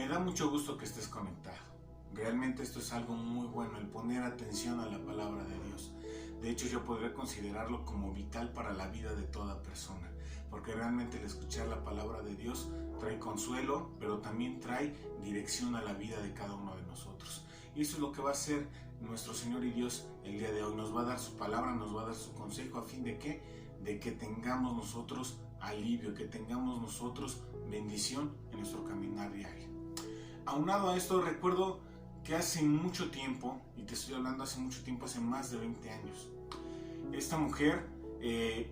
Me da mucho gusto que estés conectado. Realmente esto es algo muy bueno, el poner atención a la palabra de Dios. De hecho, yo podría considerarlo como vital para la vida de toda persona, porque realmente el escuchar la palabra de Dios trae consuelo, pero también trae dirección a la vida de cada uno de nosotros. Y eso es lo que va a hacer nuestro Señor y Dios el día de hoy. Nos va a dar su palabra, nos va a dar su consejo, a fin de que tengamos nosotros alivio, que tengamos nosotros bendición en nuestro caminar diario. Aunado a esto, recuerdo que hace mucho tiempo, y te estoy hablando hace mucho tiempo, hace más de 20 años, esta mujer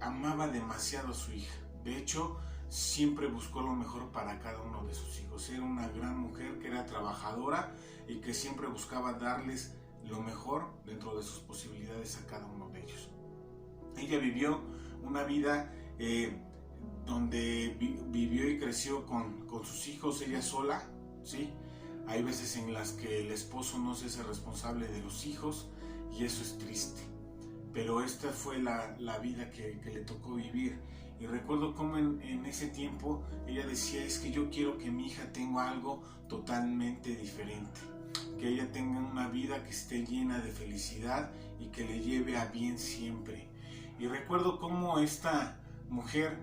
amaba demasiado a su hija. De hecho, siempre buscó lo mejor para cada uno de sus hijos. Era una gran mujer que era trabajadora y que siempre buscaba darles lo mejor dentro de sus posibilidades a cada uno de ellos. Ella vivió una vida donde vivió y creció con sus hijos ella sola, ¿sí? Hay veces en las que el esposo no se hace responsable de los hijos y eso es triste. Pero esta fue la vida que le tocó vivir. Y recuerdo cómo en ese tiempo ella decía, es que yo quiero que mi hija tenga algo totalmente diferente. Que ella tenga una vida que esté llena de felicidad y que le lleve a bien siempre. Y recuerdo cómo esta mujer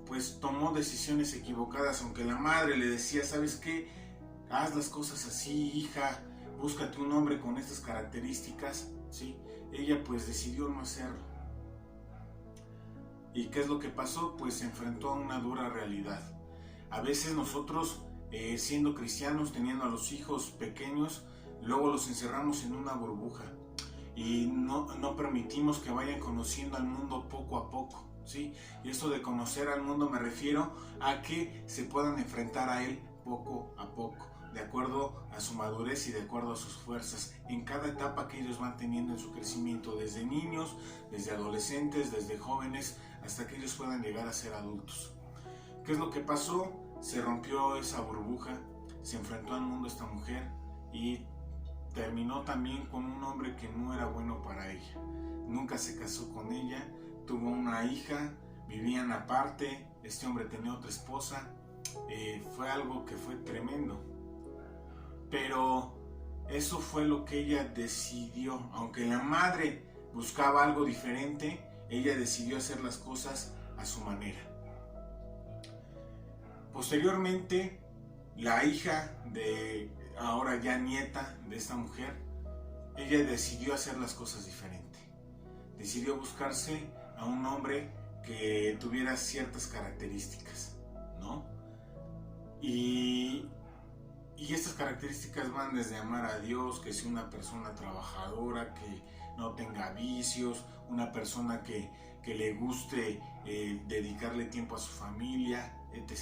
pues tomó decisiones equivocadas, aunque la madre le decía, ¿sabes qué? Haz las cosas así, hija, búscate un hombre con estas características, ¿sí? Ella pues decidió no hacerlo. ¿Y qué es lo que pasó? Pues se enfrentó a una dura realidad. A veces nosotros, siendo cristianos, teniendo a los hijos pequeños, luego los encerramos en una burbuja y no permitimos que vayan conociendo al mundo poco a poco, ¿sí? Y esto de conocer al mundo me refiero a que se puedan enfrentar a él poco a poco, de acuerdo a su madurez y de acuerdo a sus fuerzas, en cada etapa que ellos van teniendo en su crecimiento, desde niños, desde adolescentes, desde jóvenes, hasta que ellos puedan llegar a ser adultos. ¿Qué es lo que pasó? Se rompió esa burbuja, se enfrentó al mundo esta mujer y terminó también con un hombre que no era bueno para ella. Nunca se casó con ella, tuvo una hija, vivían aparte, este hombre tenía otra esposa. Fue algo que fue tremendo, pero eso fue lo que ella decidió. Aunque la madre buscaba algo diferente, ella decidió hacer las cosas a su manera. Posteriormente, la hija de ahora ya nieta de esta mujer, ella decidió hacer las cosas diferente. Decidió buscarse a un hombre que tuviera ciertas características, ¿no? Y estas características van desde amar a Dios, que sea una persona trabajadora, que no tenga vicios, una persona que le guste dedicarle tiempo a su familia, etc.,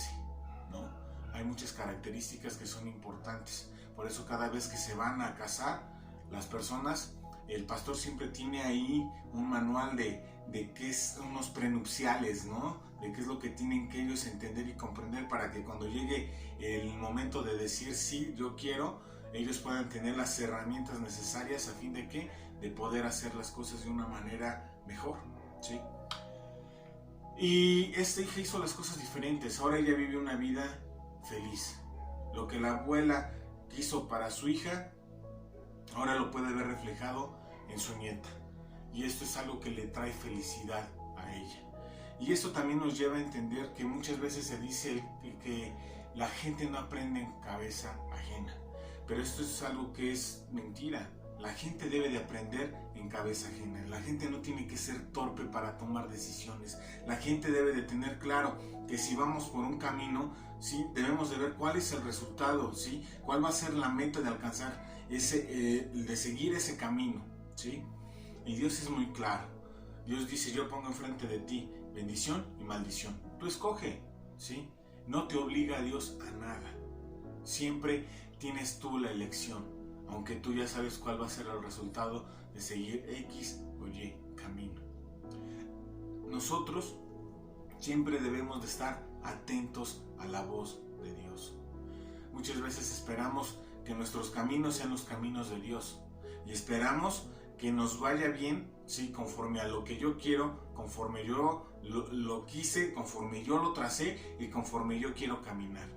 ¿no? Hay muchas características que son importantes. Por eso cada vez que se van a casar las personas, el pastor siempre tiene ahí un manual de qué es unos prenupciales, ¿no? De qué es lo que tienen que ellos entender y comprender para que cuando llegue el momento de decir sí, yo quiero, ellos puedan tener las herramientas necesarias a fin de que de poder hacer las cosas de una manera mejor, ¿sí? Y esta hija hizo las cosas diferentes. Ahora ella vive una vida feliz. Lo que la abuela quiso para su hija, ahora lo puede ver reflejado en su nieta. Y esto es algo que le trae felicidad a ella. Y esto también nos lleva a entender que muchas veces se dice que la gente no aprende en cabeza ajena. Pero esto es algo que es mentira. La gente debe de aprender en cabeza ajena. La gente no tiene que ser torpe para tomar decisiones. La gente debe de tener claro que si vamos por un camino, ¿sí? Debemos de ver cuál es el resultado, ¿sí? Cuál va a ser la meta de alcanzar de seguir ese camino, ¿sí? Y Dios es muy claro. Dios dice, yo pongo enfrente de ti bendición y maldición. Tú escoge, ¿sí? No te obliga a Dios a nada. Siempre tienes tú la elección, aunque tú ya sabes cuál va a ser el resultado de seguir X o Y camino. Nosotros siempre debemos de estar atentos a la voz de Dios. Muchas veces esperamos que nuestros caminos sean los caminos de Dios y esperamos que nos vaya bien, sí, conforme a lo que yo quiero, conforme yo lo quise, conforme yo lo tracé y conforme yo quiero caminar.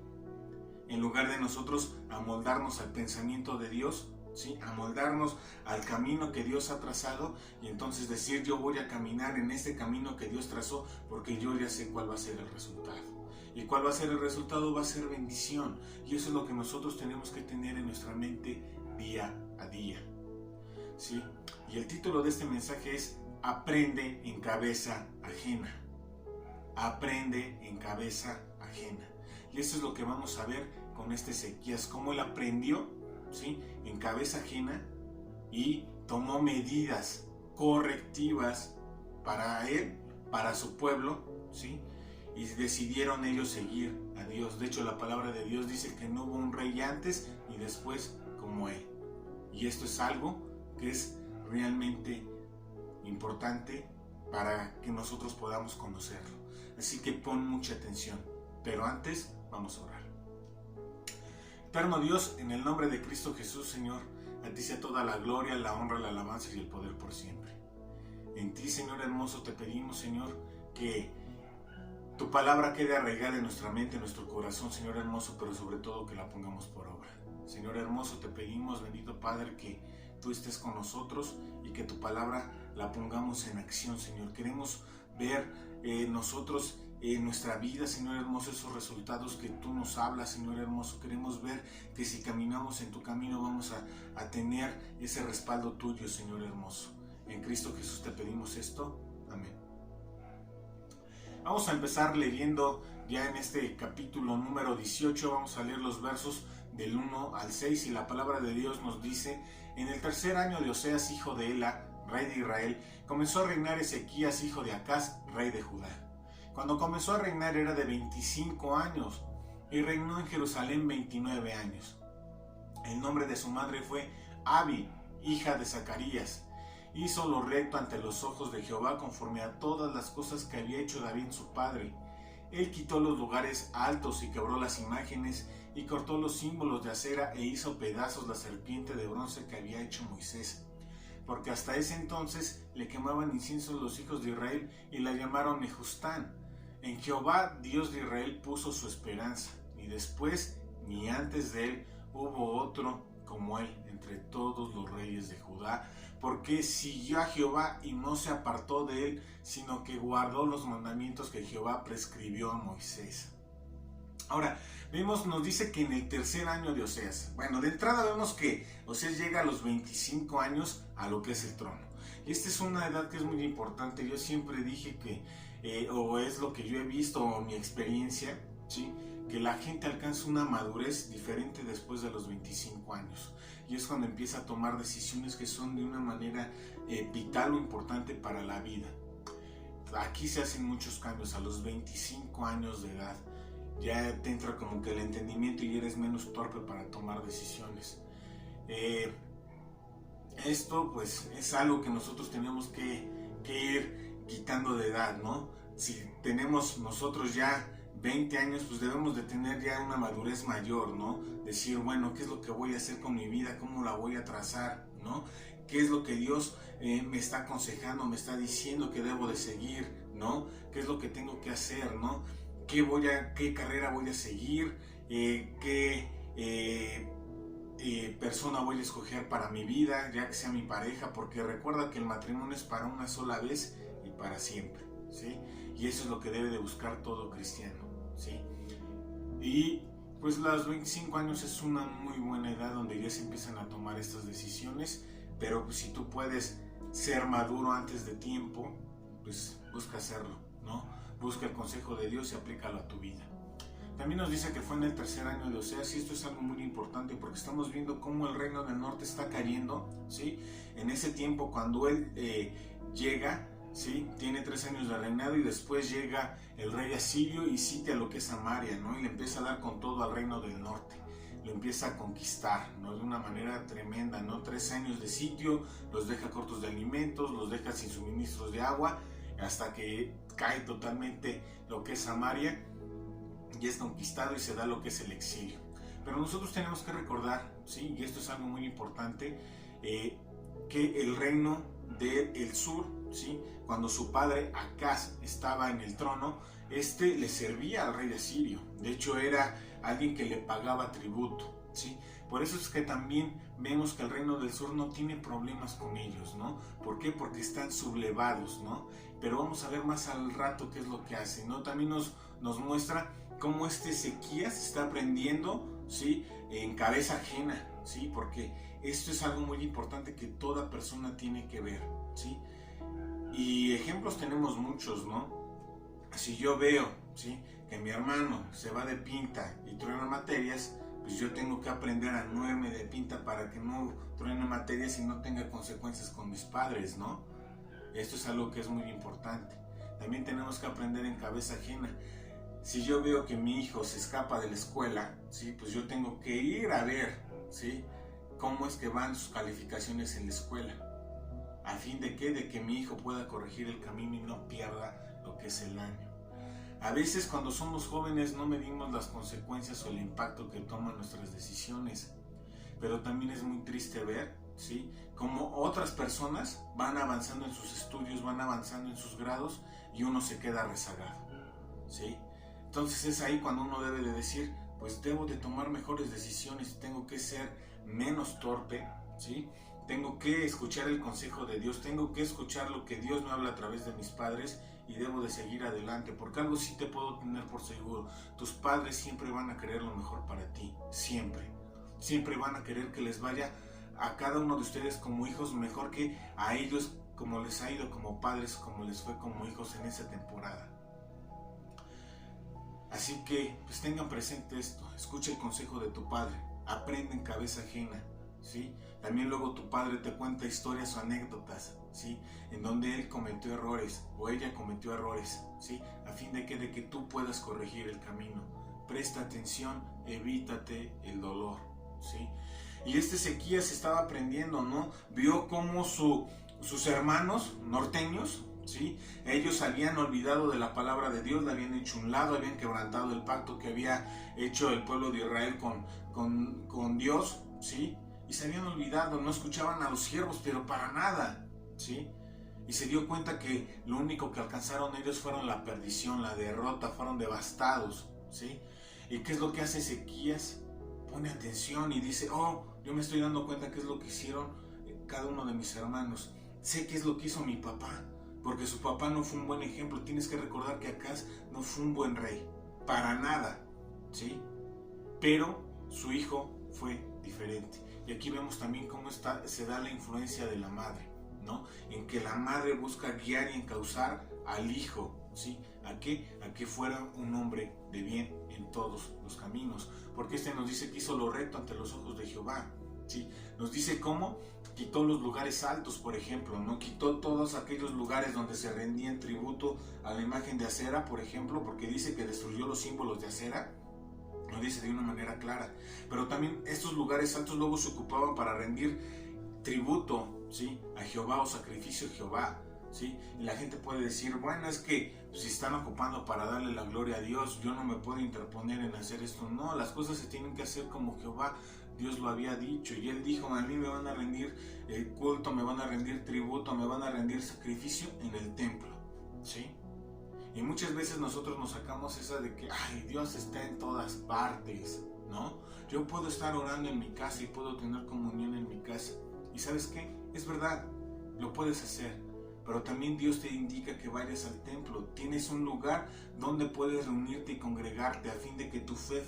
En lugar de nosotros amoldarnos al pensamiento de Dios, ¿sí? Amoldarnos al camino que Dios ha trazado y entonces decir yo voy a caminar en este camino que Dios trazó porque yo ya sé cuál va a ser el resultado. ¿Y cuál va a ser el resultado? Va a ser bendición. Y eso es lo que nosotros tenemos que tener en nuestra mente día a día, ¿sí? Y el título de este mensaje es Aprende en cabeza ajena. Aprende en cabeza ajena. Y eso es lo que vamos a ver con este Ezequías, cómo él aprendió, ¿sí? En cabeza ajena y tomó medidas correctivas para él, para su pueblo, ¿sí? Y decidieron ellos seguir a Dios. De hecho, la palabra de Dios dice que no hubo un rey antes ni después como él. Y esto es algo que es realmente importante para que nosotros podamos conocerlo. Así que pon mucha atención. Pero antes, vamos a orar. Eterno Dios, en el nombre de Cristo Jesús, Señor, a ti sea toda la gloria, la honra, la alabanza y el poder por siempre. En ti, Señor hermoso, te pedimos, Señor, que tu palabra quede arraigada en nuestra mente, en nuestro corazón, Señor hermoso, pero sobre todo que la pongamos por obra. Señor hermoso, te pedimos, bendito Padre, que tú estés con nosotros y que tu palabra la pongamos en acción, Señor. Queremos ver nosotros en nuestra vida, Señor hermoso, esos resultados que tú nos hablas, Señor hermoso. Queremos ver que si caminamos en tu camino vamos a tener ese respaldo tuyo, Señor hermoso. En Cristo Jesús te pedimos esto. Amén. Vamos a empezar leyendo ya en este capítulo número 18. Vamos a leer los versos del 1 al 6 y la palabra de Dios nos dice: en el tercer año de Oseas, hijo de Ela, rey de Israel, comenzó a reinar Ezequías, hijo de Acaz, rey de Judá. Cuando comenzó a reinar era de 25 años y reinó en Jerusalén 29 años. El nombre de su madre fue Abi, hija de Zacarías. Hizo lo recto ante los ojos de Jehová conforme a todas las cosas que había hecho David su padre. Él quitó los lugares altos y quebró las imágenes y cortó los símbolos de acera e hizo pedazos la serpiente de bronce que había hecho Moisés. Porque hasta ese entonces le quemaban incienso los hijos de Israel y la llamaron Nehustán. En Jehová, Dios de Israel, puso su esperanza, ni después ni antes de él hubo otro como él entre todos los reyes de Judá, porque siguió a Jehová y no se apartó de él, sino que guardó los mandamientos que Jehová prescribió a Moisés. Ahora, nos dice que en el tercer año de Oseas, bueno, de entrada vemos que Oseas llega a los 25 años a lo que es el trono. Y esta es una edad que es muy importante. Yo siempre dije que, o es lo que yo he visto, o mi experiencia, ¿sí?, que la gente alcanza una madurez diferente después de los 25 años. Y es cuando empieza a tomar decisiones que son de una manera vital o importante para la vida. Aquí se hacen muchos cambios a los 25 años de edad. Ya te entra como que el entendimiento y eres menos torpe para tomar decisiones. Esto pues es algo que nosotros tenemos que ir quitando de edad, ¿no? Si tenemos nosotros ya 20 años, pues debemos de tener ya una madurez mayor, ¿no? Decir, bueno, ¿qué es lo que voy a hacer con mi vida? ¿Cómo la voy a trazar? ¿No? ¿Qué es lo que Dios me está aconsejando, me está diciendo que debo de seguir? ¿No? ¿Qué es lo que tengo que hacer? ¿No? ¿Qué carrera voy a seguir? ¿Qué persona voy a escoger para mi vida, ya que sea mi pareja? Porque recuerda que el matrimonio es para una sola vez y para siempre, ¿sí? Y eso es lo que debe de buscar todo cristiano, ¿sí? Y pues los 25 años es una muy buena edad donde ya se empiezan a tomar estas decisiones, pero pues, si tú puedes ser maduro antes de tiempo, pues busca hacerlo, ¿no? Busca el consejo de Dios y aplícalo a tu vida. También nos dice que fue en el tercer año de Oseas, y esto es algo muy importante porque estamos viendo cómo el reino del norte está cayendo, ¿sí? En ese tiempo cuando él llega, ¿sí?, tiene 3 años de reinado y después llega el rey asirio y sitia lo que es Samaria, ¿no? Y le empieza a dar con todo al reino del norte. Lo empieza a conquistar, ¿no?, de una manera tremenda, ¿no? 3 años de sitio, los deja cortos de alimentos, los deja sin suministros de agua, hasta que cae totalmente lo que es Samaria y es conquistado y se da lo que es el exilio. Pero nosotros tenemos que recordar, ¿sí?, y esto es algo muy importante, que el reino del sur, ¿sí? Cuando su padre Acaz estaba en el trono, le servía al rey de Sirio. De hecho, era alguien que le pagaba tributo, ¿sí? Por eso es que también vemos que el reino del sur no tiene problemas con ellos, ¿no? ¿Por qué? Porque están sublevados, ¿no? Pero vamos a ver más al rato qué es lo que hace, ¿no? También nos muestra cómo Ezequías está aprendiendo, ¿sí? En cabeza ajena, ¿sí? Porque esto es algo muy importante que toda persona tiene que ver, ¿sí? Y ejemplos tenemos muchos, ¿no? Si yo veo, ¿sí?, que mi hermano se va de pinta y truena materias, pues yo tengo que aprender a no irme de pinta para que no truene materias y no tenga consecuencias con mis padres, ¿no? Esto es algo que es muy importante. También tenemos que aprender en cabeza ajena. Si yo veo que mi hijo se escapa de la escuela, ¿sí?, pues yo tengo que ir a ver, ¿sí?, cómo es que van sus calificaciones en la escuela. ¿A fin de qué? De que mi hijo pueda corregir el camino y no pierda lo que es el año. A veces cuando somos jóvenes no medimos las consecuencias o el impacto que toman nuestras decisiones, pero también es muy triste ver, ¿sí?, cómo otras personas van avanzando en sus estudios, van avanzando en sus grados y uno se queda rezagado, ¿sí? Entonces es ahí cuando uno debe de decir, pues debo de tomar mejores decisiones, tengo que ser menos torpe, ¿sí? Tengo que escuchar el consejo de Dios, tengo que escuchar lo que Dios me habla a través de mis padres y debo de seguir adelante, porque algo sí te puedo tener por seguro, tus padres siempre van a querer lo mejor para ti, siempre. Siempre van a querer que les vaya a cada uno de ustedes como hijos mejor que a ellos como les ha ido como padres, como les fue como hijos en esa temporada. Así que pues tengan presente esto, escucha el consejo de tu padre, aprende en cabeza ajena, ¿sí? También luego tu padre te cuenta historias o anécdotas, ¿sí?, en donde él cometió errores o ella cometió errores, ¿sí?, a fin de que tú puedas corregir el camino. Presta atención, evítate el dolor, ¿sí? Y Ezequías estaba aprendiendo, ¿no? Vio cómo sus hermanos norteños, ¿sí?, ellos habían olvidado de la palabra de Dios, la habían hecho un lado, habían quebrantado el pacto que había hecho el pueblo de Israel con Dios, ¿sí?, y se habían olvidado, no escuchaban a los siervos, pero para nada, ¿sí? Y se dio cuenta que lo único que alcanzaron ellos fueron la perdición, la derrota, fueron devastados, ¿sí? ¿Y qué es lo que hace Ezequías? Pone atención y dice, oh, yo me estoy dando cuenta qué es lo que hicieron cada uno de mis hermanos. Sé qué es lo que hizo mi papá, porque su papá no fue un buen ejemplo. Tienes que recordar que Acaz no fue un buen rey, para nada, ¿sí? Pero su hijo fue diferente. Y aquí vemos también cómo se da la influencia de la madre, ¿no? En que la madre busca guiar y encauzar al hijo, ¿sí? ¿A qué? A que fuera un hombre de bien en todos los caminos. Porque nos dice que hizo lo recto ante los ojos de Jehová, ¿sí? Nos dice cómo quitó los lugares altos, por ejemplo, ¿no? Quitó todos aquellos lugares donde se rendían tributo a la imagen de Acera, por ejemplo, porque dice que destruyó los símbolos de Acera. Lo dice de una manera clara, pero también estos lugares altos luego se ocupaban para rendir tributo, ¿sí?, a Jehová o sacrificio a Jehová, ¿sí? Y la gente puede decir, bueno, es que si están ocupando para darle la gloria a Dios, yo no me puedo interponer en hacer esto. No, las cosas se tienen que hacer como Jehová Dios lo había dicho, y él dijo, a mí me van a rendir culto, me van a rendir tributo, me van a rendir sacrificio en el templo, ¿sí? Y muchas veces nosotros nos sacamos esa de que, ay, Dios está en todas partes, ¿no? Yo puedo estar orando en mi casa y puedo tener comunión en mi casa. ¿Y sabes qué? Es verdad, lo puedes hacer. Pero también Dios te indica que vayas al templo. Tienes un lugar donde puedes reunirte y congregarte a fin de que tu fe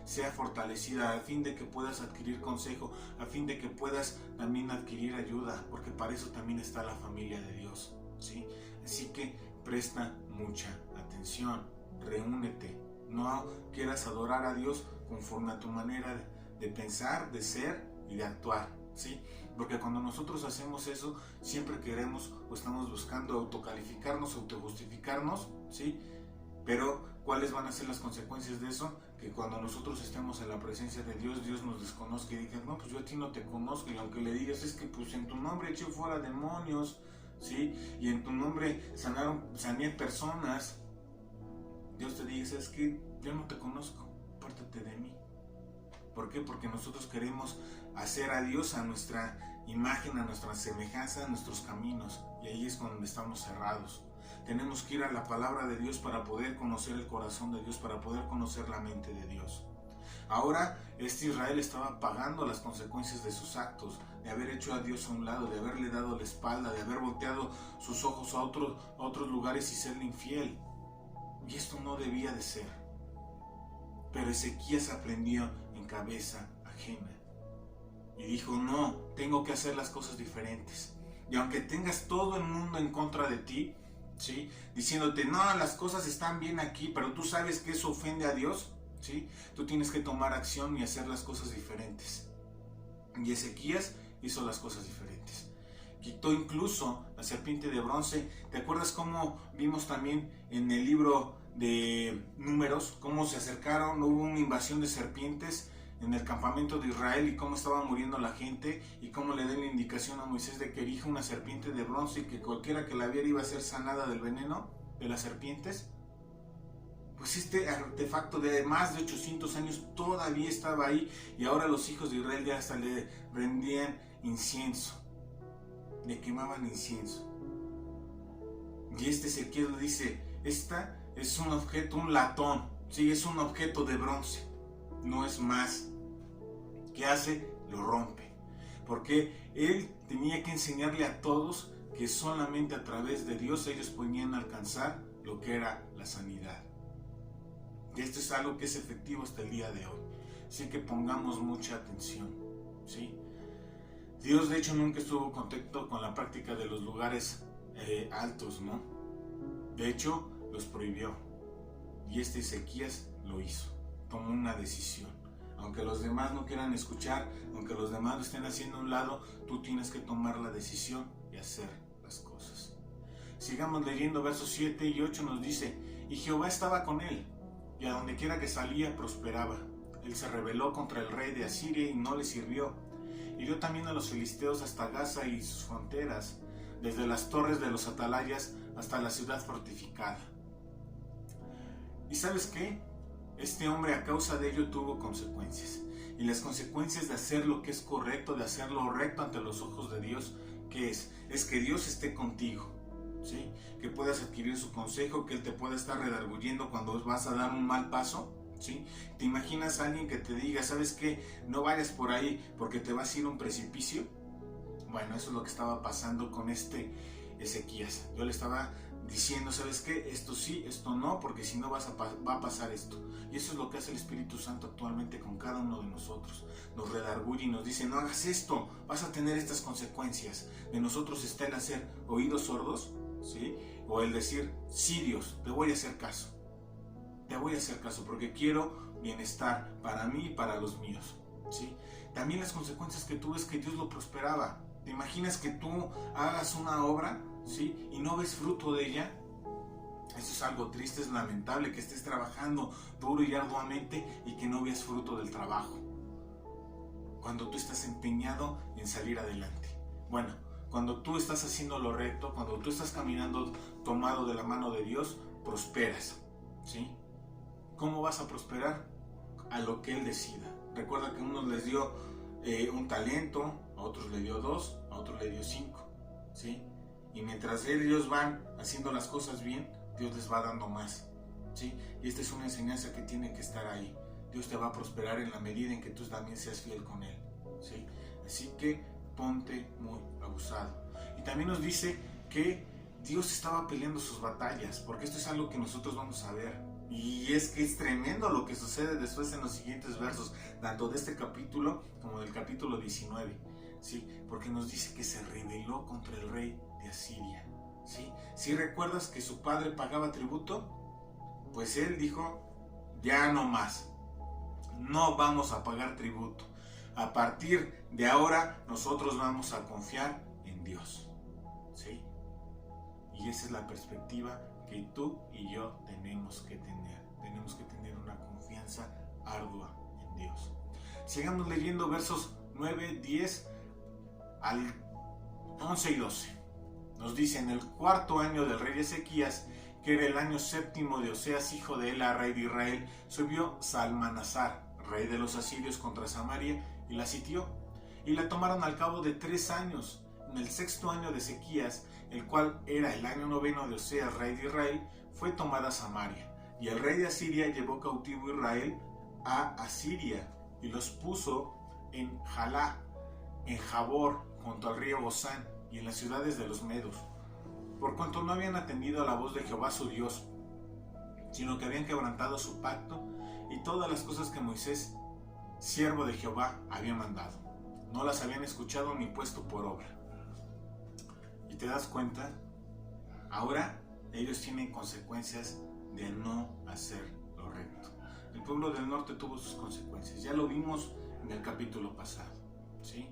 sea fortalecida, a fin de que puedas adquirir consejo, a fin de que puedas también adquirir ayuda, porque para eso también está la familia de Dios, ¿sí? Así que presta mucha atención, reúnete, no quieras adorar a Dios conforme a tu manera de pensar, de ser y de actuar, ¿sí? Porque cuando nosotros hacemos eso, siempre queremos o estamos buscando autocalificarnos, autojustificarnos, ¿sí? Pero ¿cuáles van a ser las consecuencias de eso? Que cuando nosotros estemos en la presencia de Dios, Dios nos desconozca y diga, no, pues yo a ti no te conozco, y aunque le digas, es que pues en tu nombre eché fuera demonios, ¿sí? Y en tu nombre sané personas, Dios te dice, es que yo no te conozco, apártate de mí. ¿Por qué? Porque nosotros queremos hacer a Dios a nuestra imagen, a nuestra semejanza, a nuestros caminos, y ahí es cuando estamos cerrados. Tenemos que ir a la palabra de Dios para poder conocer el corazón de Dios, para poder conocer la mente de Dios. Ahora, Israel estaba pagando las consecuencias de sus actos, de haber hecho a Dios a un lado, de haberle dado la espalda, de haber volteado sus ojos a otros lugares y serle infiel. Y esto no debía de ser. Pero Ezequías aprendió en cabeza ajena. Y dijo, no, tengo que hacer las cosas diferentes. Y aunque tengas todo el mundo en contra de ti, ¿sí?, diciéndote, no, las cosas están bien aquí, pero tú sabes que eso ofende a Dios, ¿sí?, tú tienes que tomar acción y hacer las cosas diferentes. Y Ezequías hizo las cosas diferentes. Quitó incluso la serpiente de bronce. ¿Te acuerdas cómo vimos también en el libro de Números cómo se acercaron, hubo una invasión de serpientes en el campamento de Israel y cómo estaba muriendo la gente, y cómo le dio la indicación a Moisés de que erija una serpiente de bronce y que cualquiera que la viera iba a ser sanada del veneno de las serpientes? Pues este artefacto de más de 800 años todavía estaba ahí, y ahora los hijos de Israel ya hasta le rendían incienso, le quemaban incienso. Y Ezequiel le dice, esta es un objeto, un latón, sí, es un objeto de bronce, no es más. ¿Qué hace? Lo rompe, porque él tenía que enseñarle a todos que solamente a través de Dios ellos podían alcanzar lo que era la sanidad. Y esto es algo que es efectivo hasta el día de hoy, así que pongamos mucha atención, ¿sí? Dios de hecho nunca estuvo contento con la práctica de los lugares altos, ¿no? De hecho los prohibió, y Ezequías lo hizo, tomó una decisión. Aunque los demás no quieran escuchar, aunque los demás lo estén haciendo a un lado, tú tienes que tomar la decisión y hacer las cosas. Sigamos leyendo versos 7 y 8, nos dice, y Jehová estaba con él, y a donde quiera que salía prosperaba. Él se rebeló contra el rey de Asiria y no le sirvió. Hirió también a los filisteos hasta Gaza y sus fronteras, desde las torres de los atalayas hasta la ciudad fortificada. ¿Y sabes qué? Este hombre a causa de ello tuvo consecuencias. Y las consecuencias de hacer lo que es correcto, de hacer lo recto ante los ojos de Dios, ¿qué es? Es que Dios esté contigo, ¿sí? Que puedas adquirir su consejo, que Él te pueda estar redarguyendo cuando vas a dar un mal paso, ¿sí? ¿Te imaginas a alguien que te diga, ¿sabes qué? No vayas por ahí porque te vas a ir a un precipicio. Bueno, eso es lo que estaba pasando con Ezequías. Yo le estaba diciendo, ¿sabes qué? Esto sí, esto no, porque si no va a pasar esto. Y eso es lo que hace el Espíritu Santo actualmente con cada uno de nosotros. Nos redarguye y nos dice, no hagas esto, vas a tener estas consecuencias. De nosotros está el hacer oídos sordos, ¿sí? O el decir, sí Dios, te voy a hacer caso. Te voy a hacer caso porque quiero bienestar para mí y para los míos, ¿sí? También las consecuencias que tuve es que Dios lo prosperaba. ¿Te imaginas que tú hagas una obra, ¿sí? Y no ves fruto de ella? Eso es algo triste, es lamentable que estés trabajando duro y arduamente y que no veas fruto del trabajo. Cuando tú estás empeñado en salir adelante. Bueno, cuando tú estás haciendo lo recto, cuando tú estás caminando tomado de la mano de Dios, prosperas, ¿sí? ¿Cómo vas a prosperar? A lo que Él decida. Recuerda que a unos les dio un talento, a otros le dio 2, a otros le dio 5, ¿sí? Y mientras ellos van haciendo las cosas bien, Dios les va dando más, ¿sí? Y esta es una enseñanza que tiene que estar ahí. Dios te va a prosperar en la medida en que tú también seas fiel con Él, ¿sí? Así que ponte muy abusado. Y también nos dice que Dios estaba peleando sus batallas, porque esto es algo que nosotros vamos a ver. Y es que es tremendo lo que sucede después en los siguientes versos, tanto de este capítulo como del capítulo 19, ¿sí? Porque nos dice que se rebeló contra el rey de Asiria, ¿sí? Si recuerdas que su padre pagaba tributo, pues él dijo, ya no más, no vamos a pagar tributo. A partir de ahora nosotros vamos a confiar en Dios, ¿sí? Y esa es la perspectiva que tú y yo tenemos que tener. Tenemos que tener una confianza ardua en Dios. Sigamos leyendo versos 9, 10 al 11 y 12. Nos dice, en el 4º año del rey Ezequías, que era el año 7º de Oseas, hijo de Ela, rey de Israel, subió Salmanasar, rey de los asirios, contra Samaria y la sitió. y la tomaron al cabo de 3 años. En el 6º año de Ezequías, el cual era el año 9 de Oseas, rey de Israel, fue tomada Samaria, y el rey de Asiria llevó cautivo a Israel a Asiria, y los puso en Jalá, en Jabor, junto al río Gozán, y en las ciudades de los medos, por cuanto no habían atendido a la voz de Jehová su Dios, sino que habían quebrantado su pacto y todas las cosas que Moisés, siervo de Jehová, había mandado. No las habían escuchado ni puesto por obra. ¿Y te das cuenta? Ahora ellos tienen consecuencias de no hacer lo recto. El pueblo del norte tuvo sus consecuencias. Ya lo vimos en el capítulo pasado, ¿sí?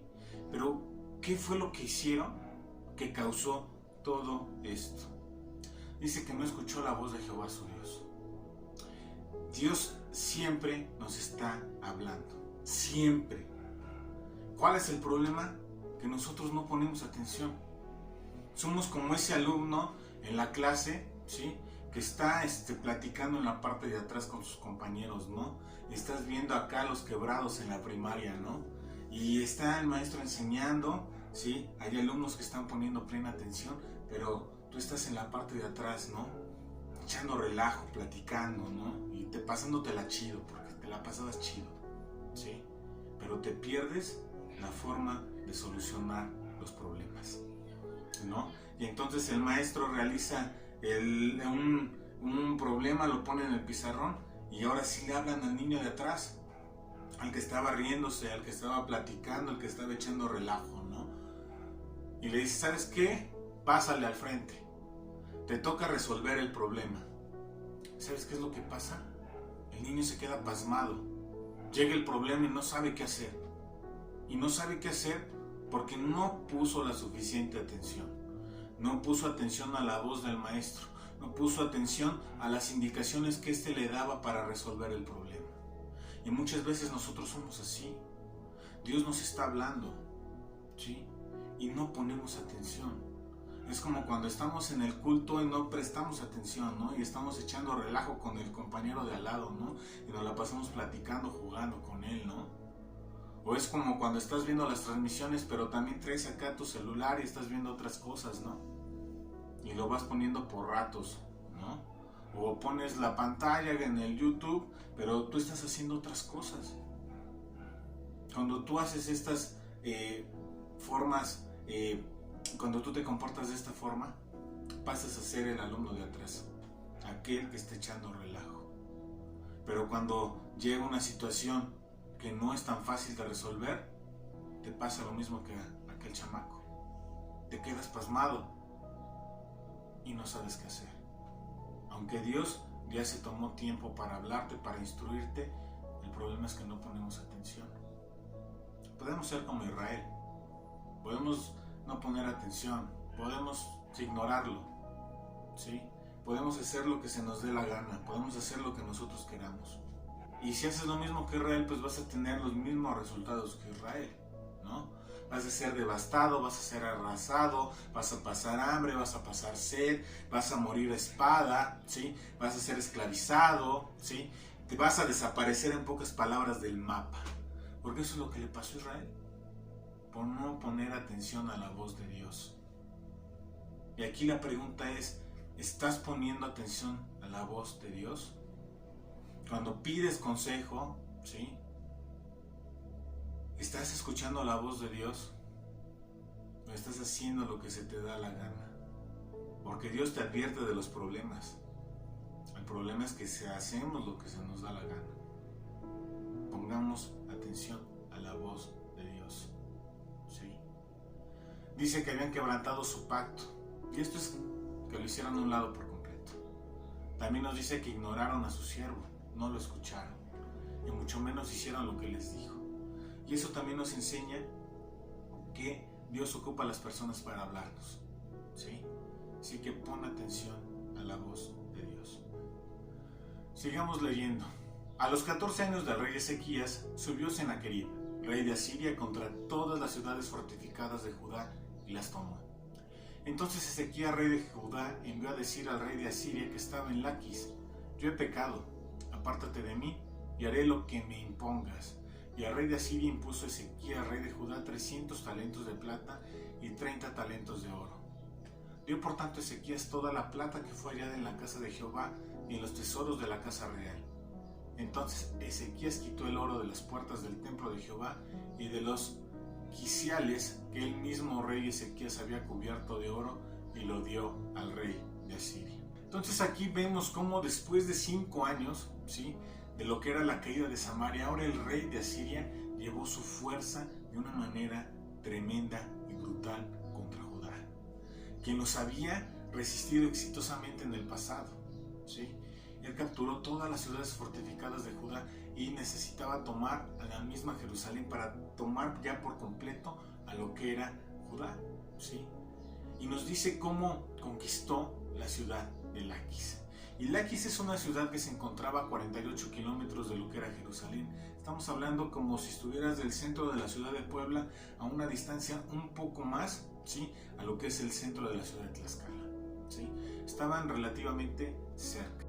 Pero, ¿qué fue lo que hicieron que causó todo esto? Dice que no escuchó la voz de Jehová su Dios. Dios siempre nos está hablando. Siempre. ¿Cuál es el problema? Que nosotros no ponemos atención. Somos como ese alumno en la clase, ¿sí?, que está platicando en la parte de atrás con sus compañeros, ¿no? Estás viendo acá los quebrados en la primaria, ¿no? Y está el maestro enseñando, ¿sí? Hay alumnos que están poniendo plena atención, pero tú estás en la parte de atrás, ¿no? Echando relajo, platicando, ¿no? Y pasándote chido, porque te la pasabas chido, ¿sí? Pero te pierdes la forma de solucionar los problemas, ¿no? Y entonces el maestro realiza un problema, lo pone en el pizarrón y ahora sí le hablan al niño de atrás, al que estaba riéndose, al que estaba platicando, al que estaba echando relajo, ¿no? Y le dice, ¿sabes qué? Pásale al frente, te toca resolver el problema. ¿Sabes qué es lo que pasa? El niño se queda pasmado, llega el problema y no sabe qué hacer. Y no sabe qué hacer porque no puso la suficiente atención. No puso atención a la voz del maestro, no puso atención a las indicaciones que éste le daba para resolver el problema. Y muchas veces nosotros somos así. Dios nos está hablando, ¿sí? Y no ponemos atención. Es como cuando estamos en el culto y no prestamos atención, ¿no? Y estamos echando relajo con el compañero de al lado, ¿no? Y nos la pasamos platicando, jugando con él, ¿no? O es como cuando estás viendo las transmisiones, pero también traes acá tu celular y estás viendo otras cosas, ¿no? Y lo vas poniendo por ratos, ¿no? O pones la pantalla en el YouTube, pero tú estás haciendo otras cosas. Cuando tú haces estas formas, cuando tú te comportas de esta forma, pasas a ser el alumno de atrás, aquel que está echando relajo. Pero cuando llega una situación que no es tan fácil de resolver, te pasa lo mismo que a aquel chamaco. Te quedas pasmado y no sabes qué hacer. Aunque Dios ya se tomó tiempo para hablarte, para instruirte, el problema es que no ponemos atención. Podemos ser como Israel. Podemos no poner atención, podemos ignorarlo, ¿sí? Podemos hacer lo que se nos dé la gana, podemos hacer lo que nosotros queramos. Y si haces lo mismo que Israel, pues vas a tener los mismos resultados que Israel, ¿no? Vas a ser devastado, vas a ser arrasado, vas a pasar hambre, vas a pasar sed, vas a morir a espada, ¿sí? Vas a ser esclavizado, ¿sí? Te vas a desaparecer, en pocas palabras, del mapa. Porque eso es lo que le pasó a Israel, por no poner atención a la voz de Dios. Y aquí la pregunta es, ¿estás poniendo atención a la voz de Dios? Cuando pides consejo, ¿sí? ¿Estás escuchando la voz de Dios? ¿O estás haciendo lo que se te da la gana? Porque Dios te advierte de los problemas. El problema es que si hacemos lo que se nos da la gana, pongamos atención a la voz de Dios, ¿sí? Dice que habían quebrantado su pacto. Y esto es que lo hicieron a un lado por completo. También nos dice que ignoraron a su siervo, no lo escucharon, y mucho menos hicieron lo que les dijo. Y eso también nos enseña que Dios ocupa a las personas para hablarnos, ¿sí? Así que pon atención a la voz de Dios. Sigamos leyendo. A los 14 años del rey Ezequías subió Sennacherib, rey de Asiria, contra todas las ciudades fortificadas de Judá y las tomó. Entonces Ezequías, rey de Judá, envió a decir al rey de Asiria que estaba en Laquis: yo he pecado, apártate de mí y haré lo que me impongas. Y el rey de Asiria impuso a Ezequías, rey de Judá, 300 talentos de plata y 30 talentos de oro. Dio por tanto a Ezequías toda la plata que fue hallada en la casa de Jehová y en los tesoros de la casa real. Entonces Ezequías quitó el oro de las puertas del templo de Jehová y de los quiciales que el mismo rey Ezequías había cubierto de oro, y lo dio al rey de Asiria. Entonces aquí vemos cómo después de 5 años, ¿sí?, de lo que era la caída de Samaria, ahora el rey de Asiria llevó su fuerza de una manera tremenda y brutal contra Judá, quien los había resistido exitosamente en el pasado, ¿sí? Él capturó todas las ciudades fortificadas de Judá y necesitaba tomar a la misma Jerusalén para tomar ya por completo a lo que era Judá, ¿sí? Y nos dice cómo conquistó la ciudad de Laquis. Y Laquis es una ciudad que se encontraba a 48 kilómetros de lo que era Jerusalén. Estamos hablando como si estuvieras del centro de la ciudad de Puebla a una distancia un poco más, ¿sí?, a lo que es el centro de la ciudad de Tlaxcala, ¿sí? Estaban relativamente cerca,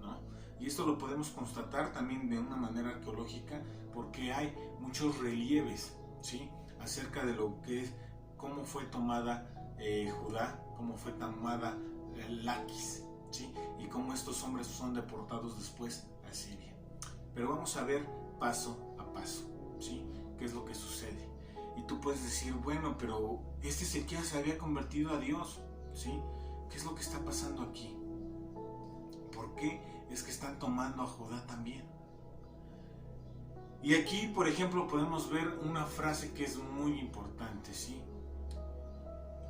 ¿no? Y esto lo podemos constatar también de una manera arqueológica, porque hay muchos relieves, ¿sí?, acerca de lo que es, cómo fue tomada Judá, cómo fue tomada Laquis, ¿sí?, y cómo estos hombres son deportados después a Siria. Pero vamos a ver paso a paso, ¿sí?, qué es lo que sucede. Y tú puedes decir, bueno, pero este Ezequías se había convertido a Dios, ¿sí? ¿Qué es lo que está pasando aquí? ¿Por qué es que están tomando a Judá también? Y aquí, por ejemplo, podemos ver una frase que es muy importante, ¿sí?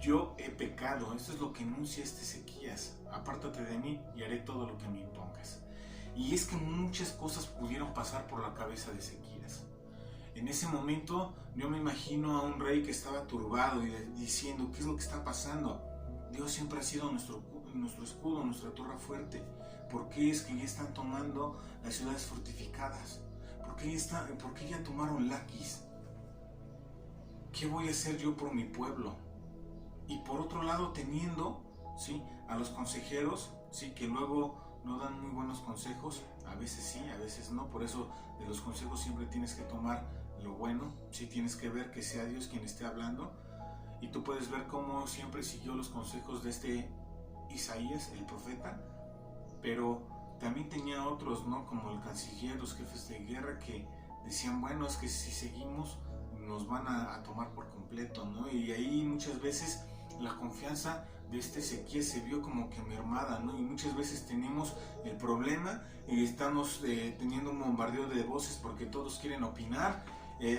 Yo he pecado. Esto es lo que enuncia este Ezequías. Apártate de mí y haré todo lo que me impongas. Y es que muchas cosas pudieron pasar por la cabeza de Ezequías. En ese momento yo me imagino a un rey que estaba turbado y diciendo, ¿qué es lo que está pasando? Dios siempre ha sido nuestro escudo, nuestra torre fuerte. ¿Por qué es que ya están tomando las ciudades fortificadas? ¿Por qué ya tomaron Laquis? ¿Qué voy a hacer yo por mi pueblo? Y por otro lado, teniendo, ¿sí?, a los consejeros, ¿sí?, que luego no dan muy buenos consejos, a veces sí, a veces no. Por eso de los consejos siempre tienes que tomar lo bueno, sí, tienes que ver que sea Dios quien esté hablando. Y tú puedes ver cómo siempre siguió los consejos de este Isaías, el profeta, pero también tenía otros, ¿no?, como el canciller, los jefes de guerra, que decían, bueno, es que si seguimos nos van a tomar por completo, ¿no? Y ahí muchas veces la confianza de este Ezequías se vio como que mermada, ¿no? Y muchas veces tenemos el problema y estamos teniendo un bombardeo de voces porque todos quieren opinar,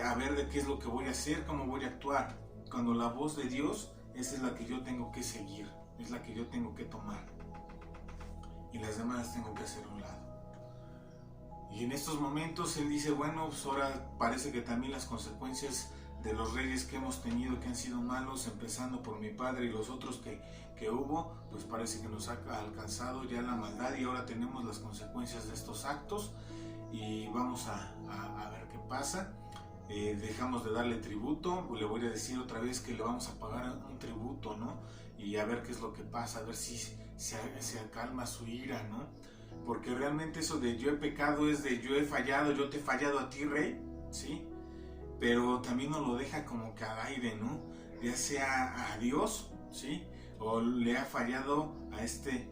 a ver de qué es lo que voy a hacer, cómo voy a actuar, cuando la voz de Dios, esa es la que yo tengo que seguir, es la que yo tengo que tomar, y las demás las tengo que hacer a un lado. Y en estos momentos él dice, bueno, pues ahora parece que también las consecuencias de los reyes que hemos tenido, que han sido malos, empezando por mi padre y los otros que hubo, pues parece que nos ha alcanzado ya la maldad, y ahora tenemos las consecuencias de estos actos, y vamos a ver qué pasa. Dejamos de darle tributo, le voy a decir otra vez que le vamos a pagar un tributo, ¿no? Y a ver qué es lo que pasa, a ver si se acalma su ira, ¿no? Porque realmente eso de yo he pecado es de yo he fallado, yo te he fallado a ti, rey, ¿sí? Pero también nos lo deja como que al aire, ¿no? Ya sea a Dios, ¿sí?, o le ha fallado a este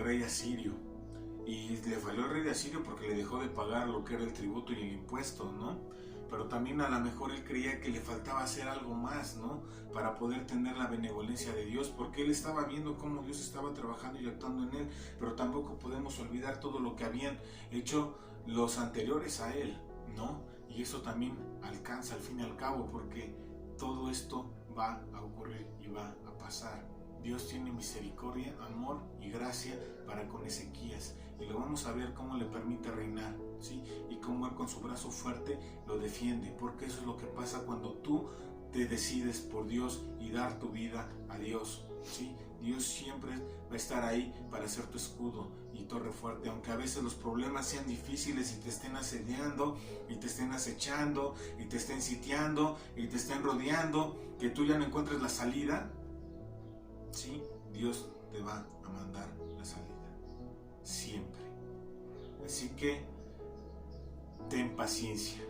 rey asirio. Y le falló el rey de Asirio porque le dejó de pagar lo que era el tributo y el impuesto, ¿no? Pero también a lo mejor él creía que le faltaba hacer algo más, ¿no?, para poder tener la benevolencia de Dios, porque él estaba viendo cómo Dios estaba trabajando y actuando en él, pero tampoco podemos olvidar todo lo que habían hecho los anteriores a él, ¿no? Y eso también alcanza al fin y al cabo, porque todo esto va a ocurrir y va a pasar. Dios tiene misericordia, amor y gracia para con Ezequías, y lo vamos a ver cómo le permite reinar, ¿sí?, y cómo él con su brazo fuerte lo defiende, porque eso es lo que pasa cuando tú te decides por Dios y dar tu vida a Dios, ¿sí? Dios siempre va a estar ahí para ser tu escudo y torre fuerte, aunque a veces los problemas sean difíciles y te estén asediando y te estén acechando y te estén sitiando y te estén rodeando, que tú ya no encuentres la salida, ¿sí? Dios te va a mandar la salida, siempre. Así que ten paciencia,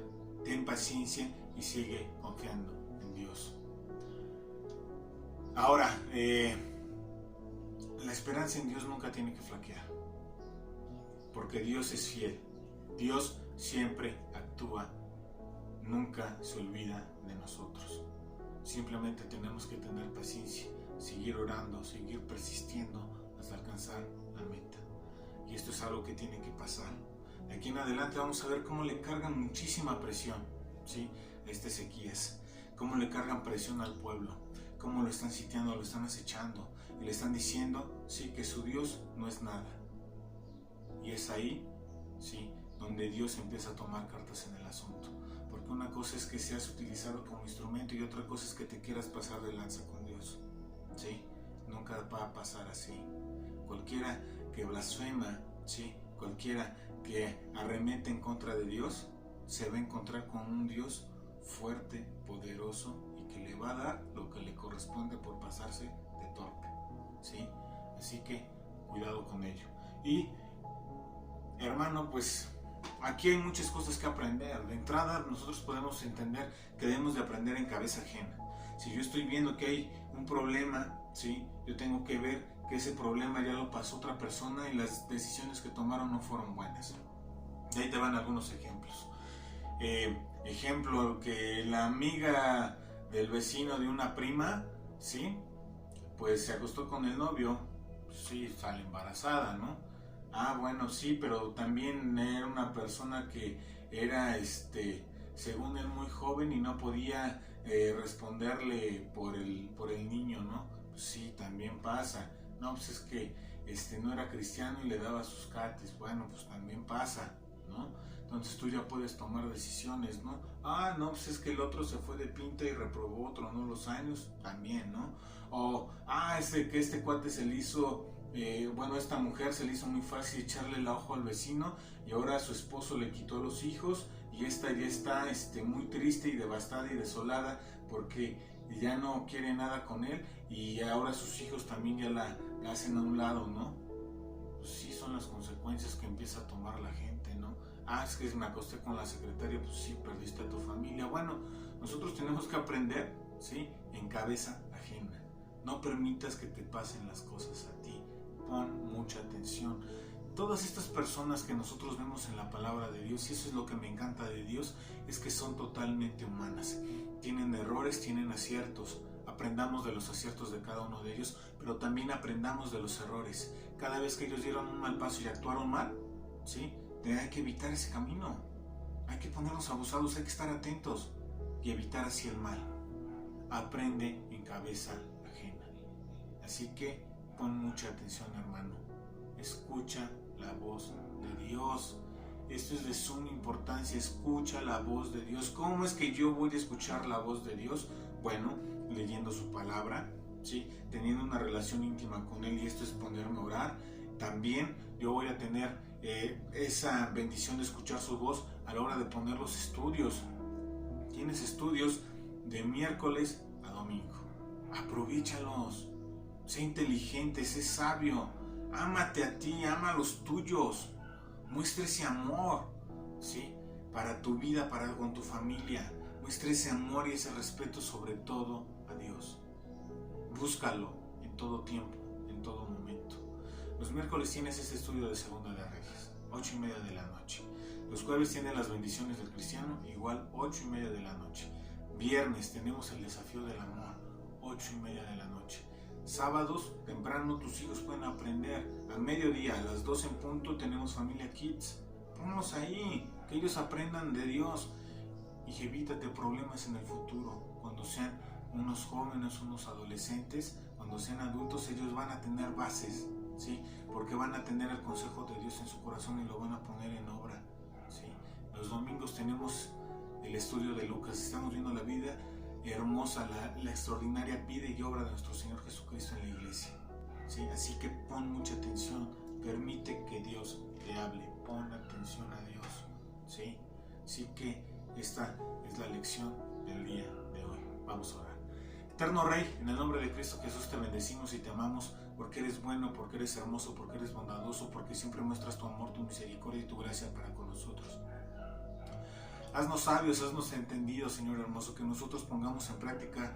ten paciencia y sigue confiando en Dios. Ahora, la esperanza en Dios nunca tiene que flaquear, porque Dios es fiel. Dios siempre actúa, nunca se olvida de nosotros. Simplemente tenemos que tener paciencia, seguir orando, seguir persistiendo hasta alcanzar la meta. Y esto es algo que tiene que pasar. De aquí en adelante vamos a ver cómo le cargan muchísima presión, ¿sí?, a este Ezequías, cómo le cargan presión al pueblo, cómo lo están sitiando, lo están acechando y le están diciendo, sí, que su Dios no es nada. Y es ahí, sí, donde Dios empieza a tomar cartas en el asunto. Porque una cosa es que seas utilizado como instrumento y otra cosa es que te quieras pasar de lanza con Dios, ¿sí? Nunca va a pasar así. Cualquiera que blasfema, ¿sí?, cualquiera que arremete en contra de Dios, se va a encontrar con un Dios fuerte, poderoso y que le va a dar lo que le corresponde por pasarse de torpe, ¿sí? Así que cuidado con ello. Y hermano, pues aquí hay muchas cosas que aprender. De entrada, nosotros podemos entender que debemos de aprender en cabeza ajena. Si yo estoy viendo que hay un problema, ¿sí?, yo tengo que ver que ese problema ya lo pasó otra persona y las decisiones que tomaron no fueron buenas. De ahí te van algunos ejemplos. Ejemplo, que la amiga del vecino de una prima, ¿sí?, pues se acostó con el novio, sí, sale embarazada, ¿no? Ah, bueno, sí, pero también era una persona que era, según él, muy joven y no podía responderle por el niño, ¿no? Pues sí, también pasa. No, pues es que no era cristiano y le daba sus cates. Bueno, pues también pasa, ¿no? Entonces tú ya puedes tomar decisiones, ¿no? Ah, no, pues es que el otro se fue de pinta y reprobó otro, ¿no?, los años, también, ¿no? O, que este cuate se le hizo... esta mujer se le hizo muy fácil echarle el ojo al vecino y ahora su esposo le quitó los hijos y esta ya está muy triste y devastada y desolada porque ya no quiere nada con él y ahora sus hijos también ya la hacen a un lado, ¿no? Pues sí, son las consecuencias que empieza a tomar la gente, ¿no? Ah, es que me acosté con la secretaria, pues sí, perdiste a tu familia. Bueno, nosotros tenemos que aprender, ¿sí?, en cabeza ajena. No permitas que te pasen las cosas a ti. Pon mucha atención. Todas estas personas que nosotros vemos en la palabra de Dios, y eso es lo que me encanta de Dios, es que son totalmente humanas. Tienen errores, tienen aciertos. Aprendamos de los aciertos de cada uno de ellos, pero también aprendamos de los errores. Cada vez que ellos dieron un mal paso y actuaron mal, ¿sí?, hay que evitar ese camino. Hay que ponernos abusados, hay que estar atentos y evitar así el mal. Aprende en cabeza ajena. Así que pon mucha atención, hermano. Escucha la voz de Dios. Esto es de suma importancia. Escucha la voz de Dios. ¿Cómo es que yo voy a escuchar la voz de Dios? Bueno, leyendo su palabra, ¿sí?, teniendo una relación íntima con Él, y esto es ponerme a orar. También yo voy a tener esa bendición de escuchar su voz a la hora de poner los estudios. Tienes estudios de miércoles a domingo. Aprovéchalos. Sé inteligente, sé sabio, ámate a ti, ama a los tuyos, muestra ese amor, ¿sí?, para tu vida, con tu familia, muestra ese amor y ese respeto sobre todo a Dios. Búscalo en todo tiempo, en todo momento. Los miércoles tienes ese estudio de Segunda de Reyes, 8:30 de la noche. Los jueves tienen las bendiciones del cristiano, igual 8:30 de la noche. Viernes tenemos el desafío del amor, 8:30 de la noche. Sábados, temprano, tus hijos pueden aprender. A mediodía, a las 12 en punto, tenemos Familia Kids. Ponlos ahí, que ellos aprendan de Dios. Y evítate problemas en el futuro. Cuando sean unos jóvenes, unos adolescentes, cuando sean adultos, ellos van a tener bases, ¿sí?, porque van a tener el consejo de Dios en su corazón y lo van a poner en obra, ¿sí? Los domingos tenemos el estudio de Lucas. Estamos viendo la vida hermosa, la extraordinaria vida y obra de nuestro Señor Jesucristo en la iglesia, ¿sí? Así que pon mucha atención, permite que Dios te hable, pon atención a Dios, ¿sí? Así que esta es la lección del día de hoy. Vamos a orar. Eterno Rey, en el nombre de Cristo Jesús te bendecimos y te amamos porque eres bueno, porque eres hermoso, porque eres bondadoso, porque siempre muestras tu amor, tu misericordia y tu gracia para con nosotros. Haznos sabios, haznos entendidos, Señor hermoso, que nosotros pongamos en práctica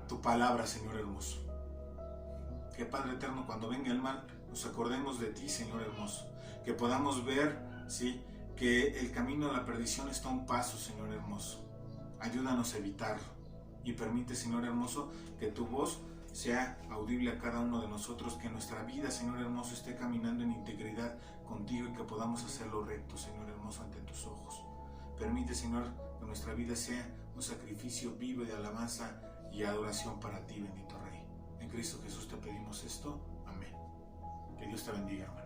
tu palabra, Señor hermoso. Que Padre eterno, cuando venga el mal, nos acordemos de ti, Señor hermoso. Que podamos ver, ¿sí?, que el camino a la perdición está a un paso, Señor hermoso. Ayúdanos a evitarlo. Y permite, Señor hermoso, que tu voz sea audible a cada uno de nosotros, que nuestra vida, Señor hermoso, esté caminando en integridad contigo y que podamos hacerlo recto, Señor hermoso, ante tus ojos. Permite, Señor, que nuestra vida sea un sacrificio vivo de alabanza y adoración para ti, bendito Rey. En Cristo Jesús te pedimos esto. Amén. Que Dios te bendiga, hermano.